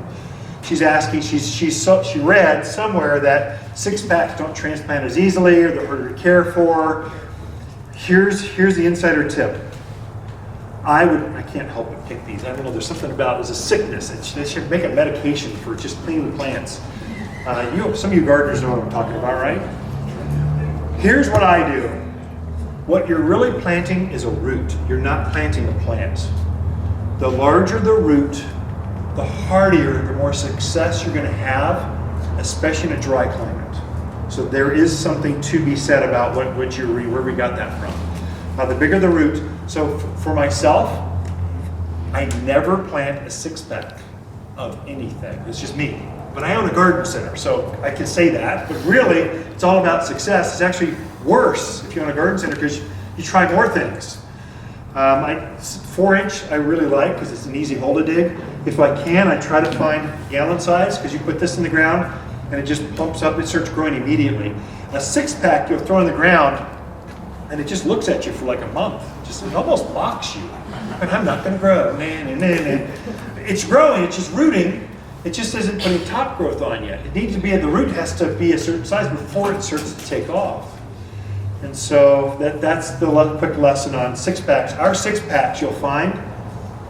She's asking, she read somewhere that 6-packs don't transplant as easily, or they're harder to care for. Here's the insider tip. I can't help but pick these. I don't know, there's something about, there's a sickness. They should make a medication for just cleaning the plants. Some of you gardeners know what I'm talking about, right? Here's what I do. What you're really planting is a root. You're not planting a plant. The larger the root, the hardier, the more success you're going to have, especially in a dry climate. So there is something to be said about where we got that from. The bigger the root. So for myself, I never plant a 6-pack of anything. It's just me. But I own a garden center, so I can say that. But really, it's all about success. It's actually worse if you own a garden center because you try more things. 4-inch I really like because it's an easy hole to dig. If I can, I try to find gallon size because you put this in the ground and it just plumps up. It starts growing immediately. A 6-pack you'll throw in the ground and it just looks at you for like a month. It almost mocks you. But I'm not going to grow. It's growing. It's just rooting. It just isn't putting top growth on yet. It needs to be, the root has to be a certain size before it starts to take off. And so that's the quick lesson on 6-packs. Our 6-packs you'll find,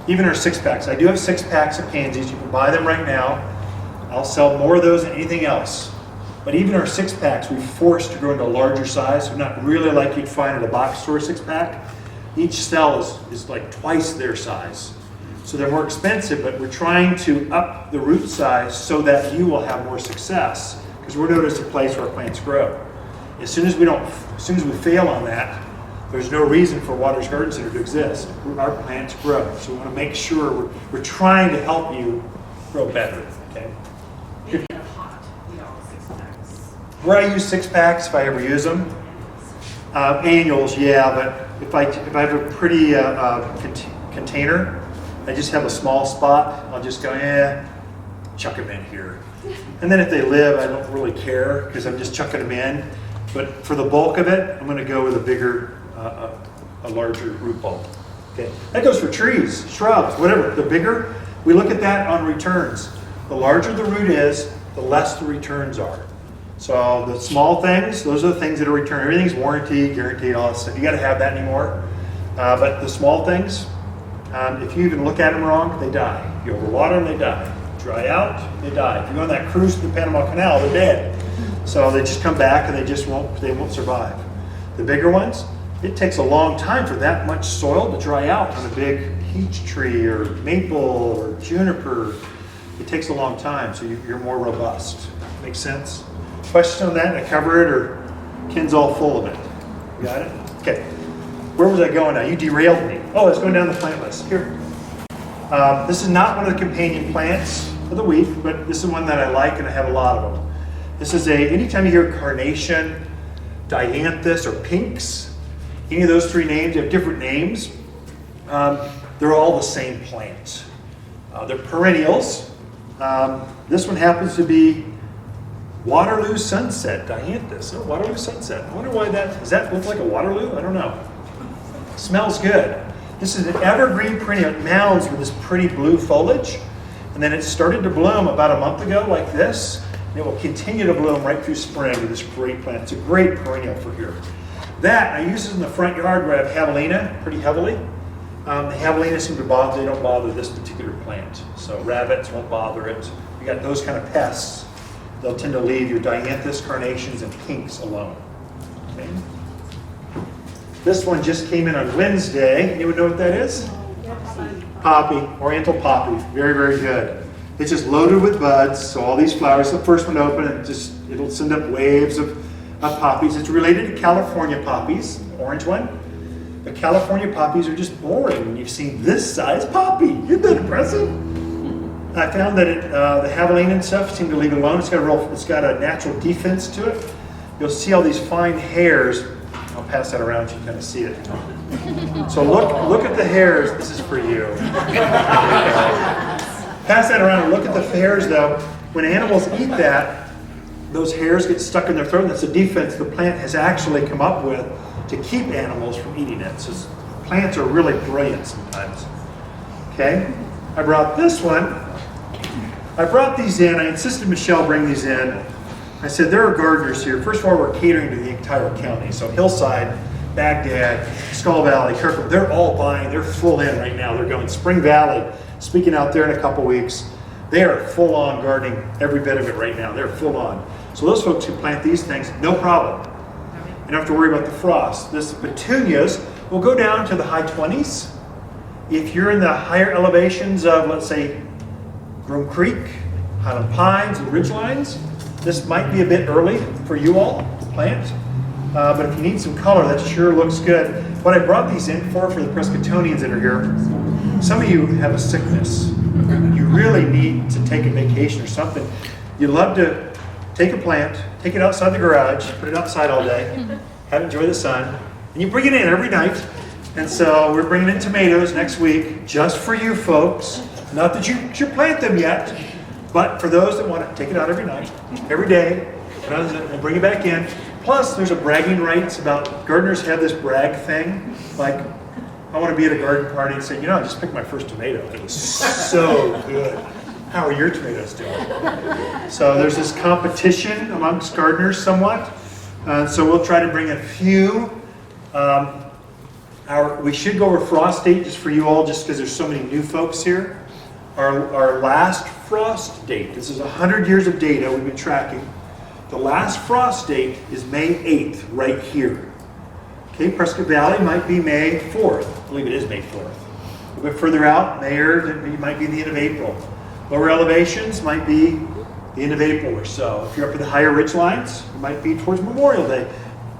even our 6-packs. I do have 6-packs of pansies. You can buy them right now. I'll sell more of those than anything else. But even our 6-packs, we've forced to grow into a larger size. So not really like you'd find at a box store 6-pack. Each cell is like twice their size. So they're more expensive, but we're trying to up the root size so that you will have more success. Because we're known as a place where plants grow. As soon as we fail on that, there's no reason for Waters Garden Center to exist. Our plants grow. So we want to make sure we're trying to help you grow better. Okay. Maybe in a pot, 6-packs. Where I use 6-packs, if I ever use them, annuals, yeah. But if I have a pretty container, I just have a small spot. I'll just go, chuck them in here. And then if they live, I don't really care because I'm just chucking them in. But for the bulk of it, I'm going to go with a bigger, a larger root bulb. Okay, that goes for trees, shrubs, whatever. The bigger, we look at that on returns. The larger the root is, the less the returns are. So the small things, those are the things that are returned. Everything's warranty, guaranteed, all that stuff. You got to have that anymore. But the small things, if you even look at them wrong, they die. You overwater them, they die. Dry out, they die. If you go on that cruise to the Panama Canal, they're dead. So they just come back and they won't survive. The bigger ones, it takes a long time for that much soil to dry out on a big peach tree or maple or juniper. It takes a long time, so you're more robust. Makes sense? Question on that? I cover it, or Ken's all full of it? You got it? Okay. Where was I going now? You derailed me. Oh, let's go down the plant list. Here. This is not one of the companion plants of the week, but this is one that I like and I have a lot of them. This is anytime you hear carnation, dianthus, or pinks, any of those three names, they have different names. They're all the same plant. They're perennials. This one happens to be Waterloo Sunset, dianthus. Oh, Waterloo Sunset. I wonder why does that look like a Waterloo? I don't know. Smells good. This is an evergreen perennial. It mounds with this pretty blue foliage. And then it started to bloom about a month ago like this. And it will continue to bloom right through spring with this great plant. It's a great perennial for here. That, I use this in the front yard where I have javelina pretty heavily. The javelina seem to bother, they don't bother this particular plant. So rabbits won't bother it. You got those kind of pests. They'll tend to leave your dianthus, carnations, and pinks alone. Okay. This one just came in on Wednesday. Anyone know what that is? Poppy, oriental poppy. Very, very good. It's just loaded with buds, so all these flowers, the first one to open, it'll send up waves of poppies. It's related to California poppies, the orange one. But California poppies are just boring when you've seen this size poppy. Isn't that impressive? I found that the javelina and stuff seem to leave it alone. It's got a natural defense to it. You'll see all these fine hairs. I'll pass that around so you can kind of see it. So look at the hairs. This is for you. Pass that around and look at the hairs though. When animals eat that, those hairs get stuck in their throat. That's a defense the plant has actually come up with to keep animals from eating it. So plants are really brilliant sometimes. Okay, I brought this one. I brought these in. I insisted Michelle bring these in. I said, there are gardeners here. First of all, we're catering to the entire county. So Hillside, Baghdad, Skull Valley, Kirkland, they're all buying. They're full in right now. They're going Spring Valley, speaking out there in a couple weeks. They are full on gardening every bit of it right now. They're full on. So those folks who plant these things, no problem. You don't have to worry about the frost. This petunias will go down to the high 20s. If you're in the higher elevations of, let's say, Groom Creek, Highland Pines, and Ridgelines, this might be a bit early for you all to plant. But if you need some color, that sure looks good. What I brought these in for the Presbyterians that are here, some of you have a sickness. You really need to take a vacation or something. You love to take a plant, take it outside the garage, put it outside all day, have it enjoy the sun, and you bring it in every night. And so we're bringing in tomatoes next week just for you folks. Not that you should plant them yet, but for those that want to take it out every night, every day, and bring it back in. Plus, there's a bragging rights about, gardeners have this brag thing, like, I want to be at a garden party and say, I just picked my first tomato. It was so good. How are your tomatoes doing? So there's this competition amongst gardeners somewhat. So we'll try to bring a few. We should go over frost date just for you all, just because there's so many new folks here. Our last frost date, this is 100 years of data we've been tracking. The last frost date is May 8th, right here. Okay, Prescott Valley might be May 4th. I believe it is May 4th. A little bit further out, it might be the end of April. Lower elevations might be the end of April or so. If you're up at the higher ridge lines, it might be towards Memorial Day.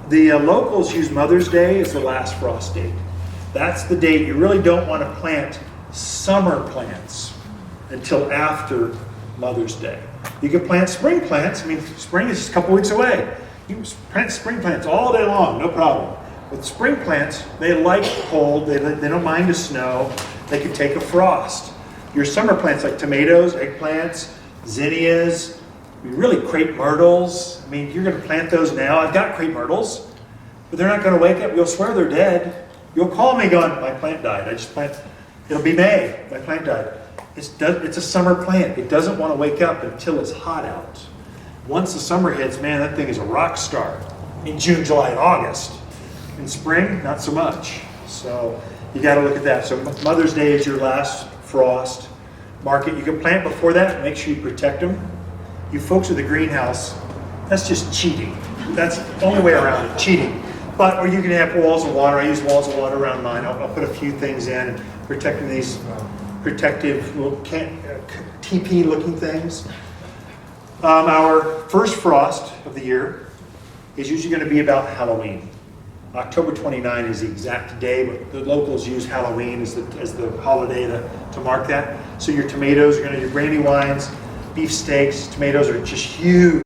The locals use Mother's Day as the last frost date. That's the date. You really don't want to plant summer plants until after Mother's Day. You can plant spring plants. Spring is just a couple weeks away. You can plant spring plants all day long, no problem. With spring plants, they like cold. They don't mind the snow. They can take a frost. Your summer plants like tomatoes, eggplants, zinnias, I mean, really, crepe myrtles. I mean, you're going to plant those now. I've got crepe myrtles, but they're not going to wake up. You'll swear they're dead. You'll call me going, my plant died. I just plant. It'll be May. My plant died. It's a summer plant. It doesn't want to wake up until it's hot out. Once the summer hits, man, that thing is a rock star. In June, July, and August. In spring, not so much. So you got to look at that. So Mother's Day is your last frost. Mark it. You can plant before that. Make sure you protect them. You folks with the greenhouse, that's just cheating. That's the only way around it, cheating. But, or you can have walls of water. I use walls of water around mine. I'll put a few things in and protecting these protective little TP looking things. Our first frost of the year is usually going to be about Halloween. October 29 is the exact day, but the locals use Halloween as the holiday to mark that. So your tomatoes are going to, your brandy wines, beef steaks, tomatoes are just huge.